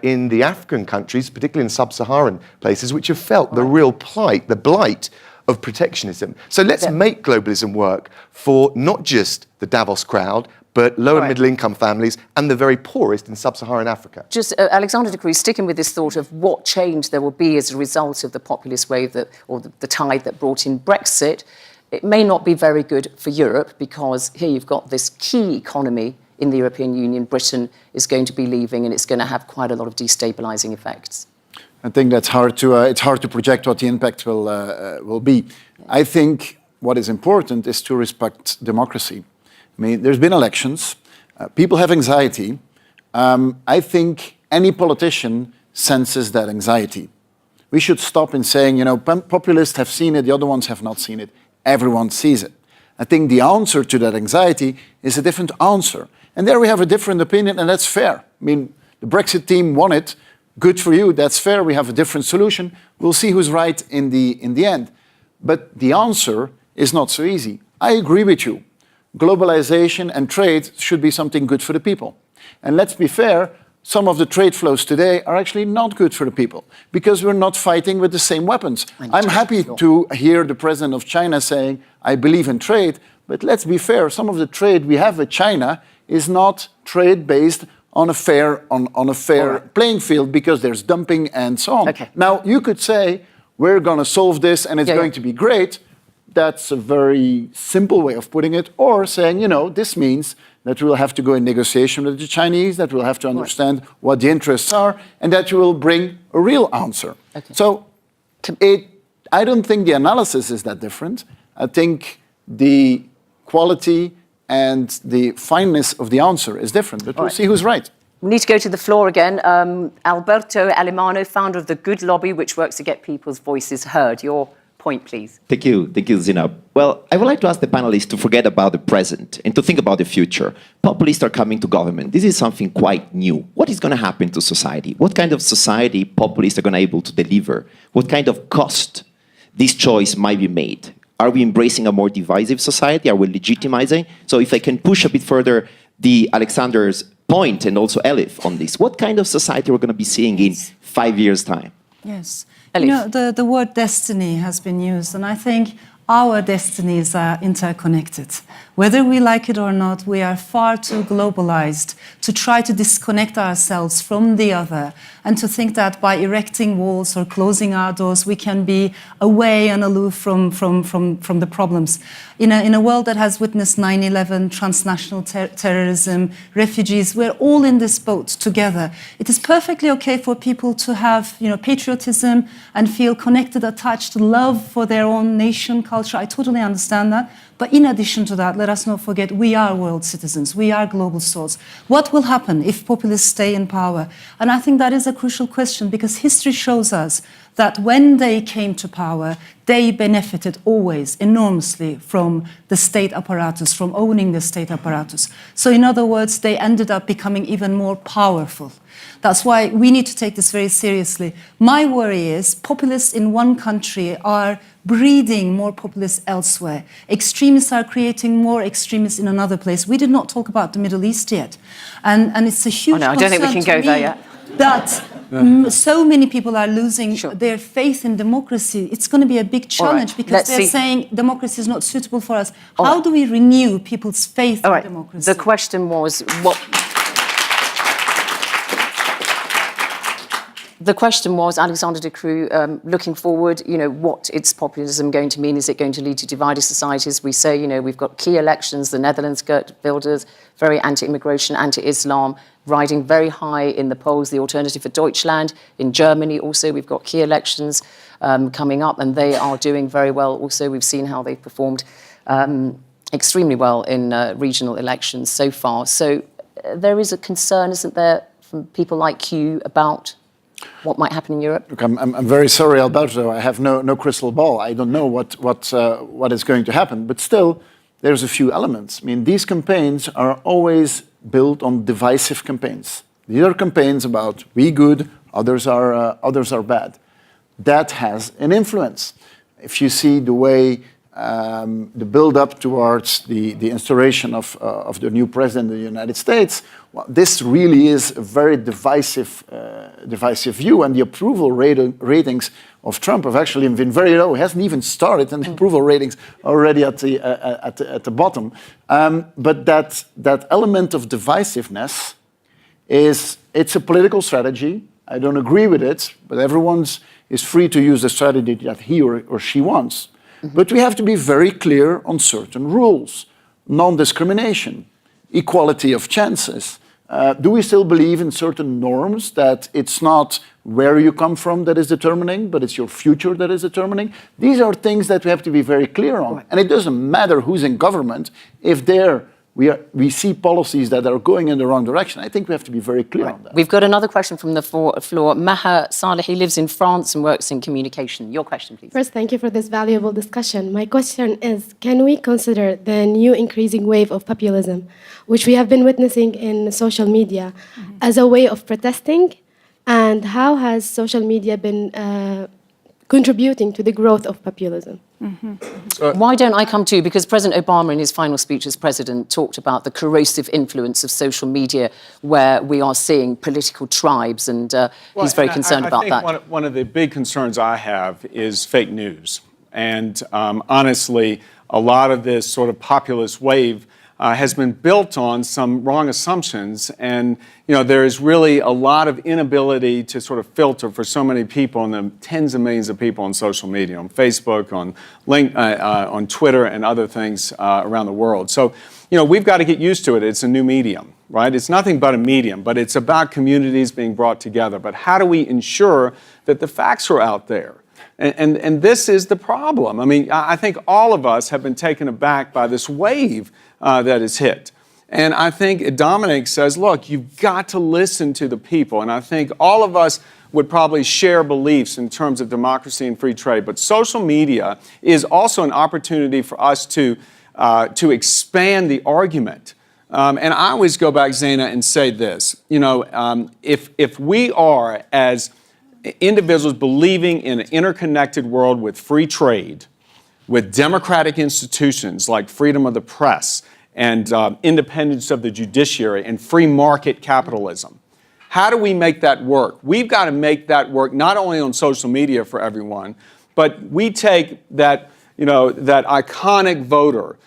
E: in the African countries, particularly in sub-Saharan places, which have felt the real plight, the blight of protectionism. So let's make globalism work for not just the Davos crowd, but lower middle income families and the very poorest in sub-Saharan Africa.
A: Just Alexander de Cruz, sticking with this thought of what change there will be as a result of the populist wave or the tide that brought in Brexit, it may not be very good for Europe because here you've got this key economy in the European Union. Britain is going to be leaving and it's going to have quite a lot of destabilising effects.
C: I think that's hard to, it's hard to project what the impact will be. I think what is important is to respect democracy. I mean, there's been elections. People have anxiety. I think any politician senses that anxiety. We should stop in saying, populists have seen it, the other ones have not seen it. Everyone sees it. I think the answer to that anxiety is a different answer. And there we have a different opinion, and that's fair. I mean, the Brexit team won it. Good for you, that's fair. We have a different solution. We'll see who's right in the end. But the answer is not so easy. I agree with you. Globalization and trade should be something good for the people. And let's be fair, some of the trade flows today are actually not good for the people because we're not fighting with the same weapons. I'm happy to hear the president of China saying, I believe in trade, but let's be fair, some of the trade we have with China is not trade based on a fair playing field because there's dumping and so on. Okay. Now, you could say, we're going to solve this and it's going to be great. That's a very simple way of putting it. Or saying, this means that we'll have to go in negotiation with the Chinese, that we'll have to understand what the interests are, and that you will bring a real answer. Okay. So I don't think the analysis is that different. I think the quality and the fineness of the answer is different, but we'll see who's right.
A: We need to go to the floor again. Alberto Alemano, founder of the Good Lobby, which works to get people's voices heard. Your point, please.
T: Thank you, Zina. Well, I would like to ask the panelists to forget about the present and to think about the future. Populists are coming to government. This is something quite new. What is going to happen to society? What kind of society populists are going to be able to deliver? What kind of cost this choice might be made? Are we embracing a more divisive society? Are we legitimizing? So if I can push a bit further the Alexander's point and also Elif on this, what kind of society we're going to be seeing in 5 years' time?
D: Yes. You know, the word destiny has been used, and I think our destinies are interconnected. Whether we like it or not, we are far too globalized to try to disconnect ourselves from the other and to think that by erecting walls or closing our doors, we can be away and aloof from the problems. In a world that has witnessed 9/11, transnational terrorism, refugees, we're all in this boat together. It is perfectly okay for people to have, patriotism and feel connected, attached, love for their own nation, culture. I totally understand that. But in addition to that, let us not forget, we are world citizens. We are global souls. What will happen if populists stay in power? And I think that is a crucial question, because history shows us that when they came to power, they benefited always enormously from the state apparatus, from owning the state apparatus. So in other words, they ended up becoming even more powerful. That's why we need to take this very seriously. My worry is populists in one country are breeding more populists elsewhere. Extremists are creating more extremists in another place. We did not talk about the Middle East yet. And it's a huge
A: I don't think we can go there yet.
D: That so many people are losing their faith in democracy. It's going to be a big challenge because they're saying democracy is not suitable for us. How do we renew people's faith in democracy?
A: The question was what... The question was, Alexander De Croo, looking forward, what is populism going to mean? Is it going to lead to divided societies? We say, we've got key elections, the Netherlands, Geert Wilders, very anti-immigration, anti-Islam, riding very high in the polls, the Alternative for Deutschland. In Germany also, we've got key elections coming up, and they are doing very well. Also, we've seen how they've performed extremely well in regional elections so far. So there is a concern, isn't there, from people like you about what might happen in Europe?
C: Look, I'm very sorry, Alberto. I have no crystal ball. I don't know what is going to happen. But still, there's a few elements. I mean, these campaigns are always built on divisive campaigns. These are campaigns about we good, others are bad. That has an influence. If you see the way the build-up towards the instauration of the new president of the United States, well, this really is a very divisive view, and the approval ratings of Trump have actually been very low. It hasn't even started, and the approval ratings are already at the bottom. But that element of divisiveness it's a political strategy. I don't agree with it, but everyone is free to use the strategy that he or she wants. But we have to be very clear on certain rules. Non-discrimination, equality of chances. Do we still believe in certain norms that it's not where you come from that is determining, but it's your future that is determining? These are things that we have to be very clear on. And it doesn't matter who's in government if we see policies that are going in the wrong direction. I think we have to be very clear on that.
A: We've got another question from the floor. Maha Saleh lives in France and works in communication. Your question, please.
U: First, thank you for this valuable discussion. My question is, can we consider the new increasing wave of populism, which we have been witnessing in social media, as a way of protesting? And how has social media been contributing to the growth of populism?
A: Why don't I come to you? Because President Obama, in his final speech as president, talked about the corrosive influence of social media, where we are seeing political tribes, and he's very concerned about that.
B: I think one of the big concerns I have is fake news. And honestly, a lot of this sort of populist wave has been built on some wrong assumptions, and there is really a lot of inability to sort of filter for so many people, and the tens of millions of people on social media, on Facebook, on Twitter, and other things around the world. So, we've got to get used to it. It's a new medium, right? It's nothing but a medium, but it's about communities being brought together. But how do we ensure that the facts are out there? And this is the problem. I mean, I think all of us have been taken aback by this wave that is hit. And I think Dominic says, look, you've got to listen to the people. And I think all of us would probably share beliefs in terms of democracy and free trade. But social media is also an opportunity for us to expand the argument. And I always go back, Zaina, and say this. If we are as individuals believing in an interconnected world with free trade, with democratic institutions like freedom of the press and independence of the judiciary and free market capitalism. How do we make that work? We've got to make that work not only on social media for everyone, but we take that, that iconic voter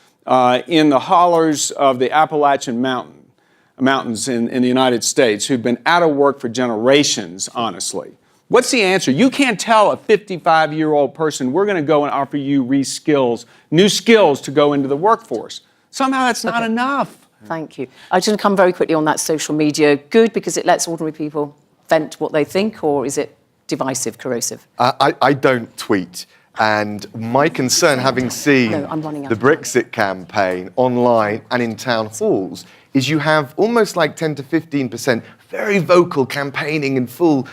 B: in the hollers of the Appalachian Mountains in the United States who've been out of work for generations, honestly. What's the answer? You can't tell a 55-year-old person, we're going to go and offer you new skills to go into the workforce. Somehow that's not enough.
A: Thank you. I just want to come very quickly on that social media. Good because it lets ordinary people vent what they think, or is it divisive, corrosive?
E: I don't tweet. And my concern, having seen the Brexit campaign online and in town halls, is you have almost like 10 to 15% very vocal campaigning in full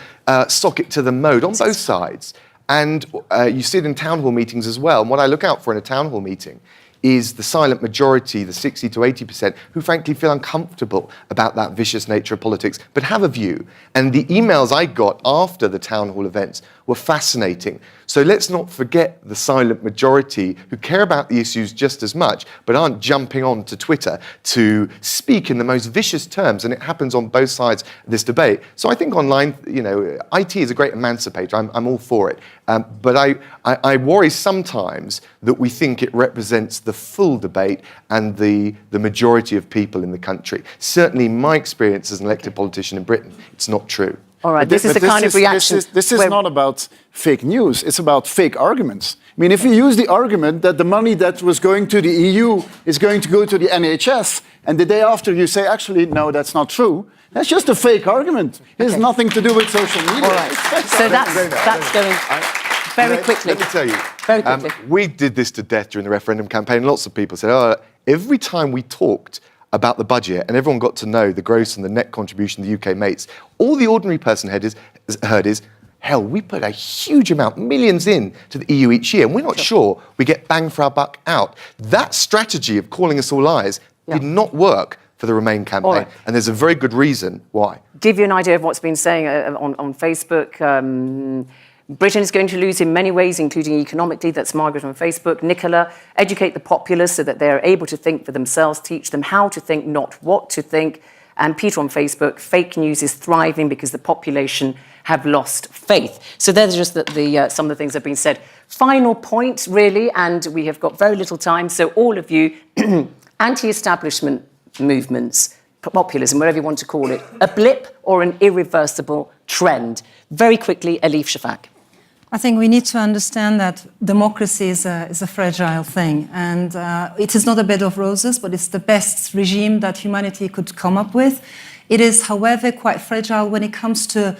E: socket to the mode on both sides. And you see it in town hall meetings as well. And what I look out for in a town hall meeting is the silent majority, the 60 to 80%, who frankly feel uncomfortable about that vicious nature of politics, but have a view. And the emails I got after the town hall events were fascinating. So let's not forget the silent majority who care about the issues just as much, but aren't jumping on to Twitter to speak in the most vicious terms, and it happens on both sides of this debate. So I think online, IT is a great emancipator. I'm all for it. But I worry sometimes that we think it represents the full debate and the majority of people in the country. Certainly my experience as an elected politician in Britain, it's not true.
A: All right, this is the kind of reaction.
C: This is not about fake news, it's about fake arguments. I mean, if you use the argument that the money that was going to the EU is going to go to the NHS, and the day after you say, actually, no, that's not true, that's just a fake argument. It has nothing to do with social media.
A: All right, so that's going very quickly.
E: Let me tell you,
A: very quickly.
E: We did this to death during the referendum campaign. Lots of people said, every time we talked about the budget and everyone got to know the gross and the net contribution the UK makes, all the ordinary person heard is, hell, we put a huge amount, millions in to the EU each year, and we're not sure we get bang for our buck out. That strategy of calling us all liars did not work for the Remain campaign, and there's a very good reason why.
A: Give you an idea of what's been saying on Facebook. Britain is going to lose in many ways, including economically. That's Margaret on Facebook. Nicola, educate the populace so that they are able to think for themselves, teach them how to think, not what to think. And Peter on Facebook, fake news is thriving because the population have lost faith. So there's just some of the things that have been said. Final point, really, and we have got very little time. So all of you, anti-establishment movements, populism, whatever you want to call it, a blip or an irreversible trend? Very quickly, Elif Shafak.
D: I think we need to understand that democracy is a fragile thing, and it is not a bed of roses, but it's the best regime that humanity could come up with. It is, however, quite fragile when it comes to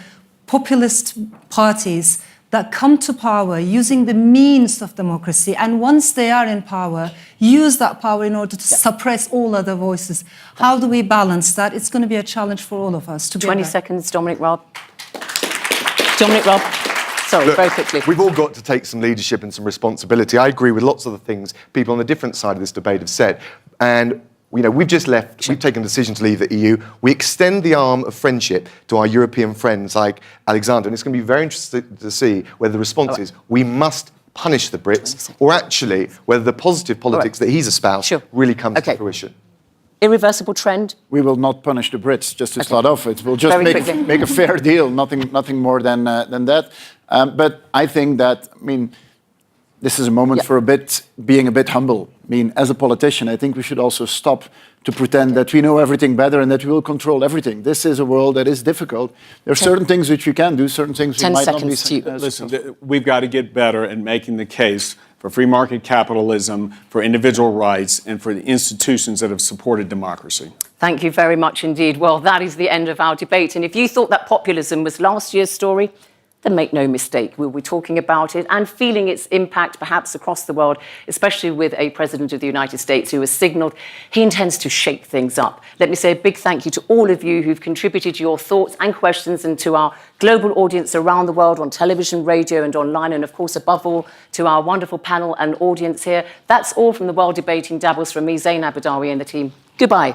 D: populist parties that come to power using the means of democracy, and once they are in power, use that power in order to suppress all other voices. How do we balance that? It's going to be a challenge for all of us.
A: 20 seconds, Dominic Raab. Dominic Raab. Sorry,
E: Look,
A: very quickly.
E: We've all got to take some leadership and some responsibility. I agree with lots of the things people on the different side of this debate have said. And we've just left, we've taken a decision to leave the EU. We extend the arm of friendship to our European friends like Alexander, and it's going to be very interesting to see whether the response is we must punish the Brits, or actually whether the positive politics that he's espoused really comes to fruition.
A: Irreversible trend?
C: We will not punish the Brits, just to start off. It will just make a fair deal, nothing more than that. But I think that, this is a moment for being a bit humble. As a politician, I think we should also stop to pretend that we know everything better and that we will control everything. This is a world that is difficult. There are certain things which we can do, certain things we might not be.
B: Listen, we've got to get better at making the case for free market capitalism, for individual rights, and for the institutions that have supported democracy.
A: Thank you very much indeed. Well, that is the end of our debate. And if you thought that populism was last year's story, then make no mistake, we'll be talking about it and feeling its impact perhaps across the world, especially with a president of the United States who has signalled he intends to shake things up. Let me say a big thank you to all of you who've contributed your thoughts and questions, and to our global audience around the world on television, radio and online, and of course, above all, to our wonderful panel and audience here. That's all from the World Debating Davos from me, Zain Abadawi, and the team. Goodbye.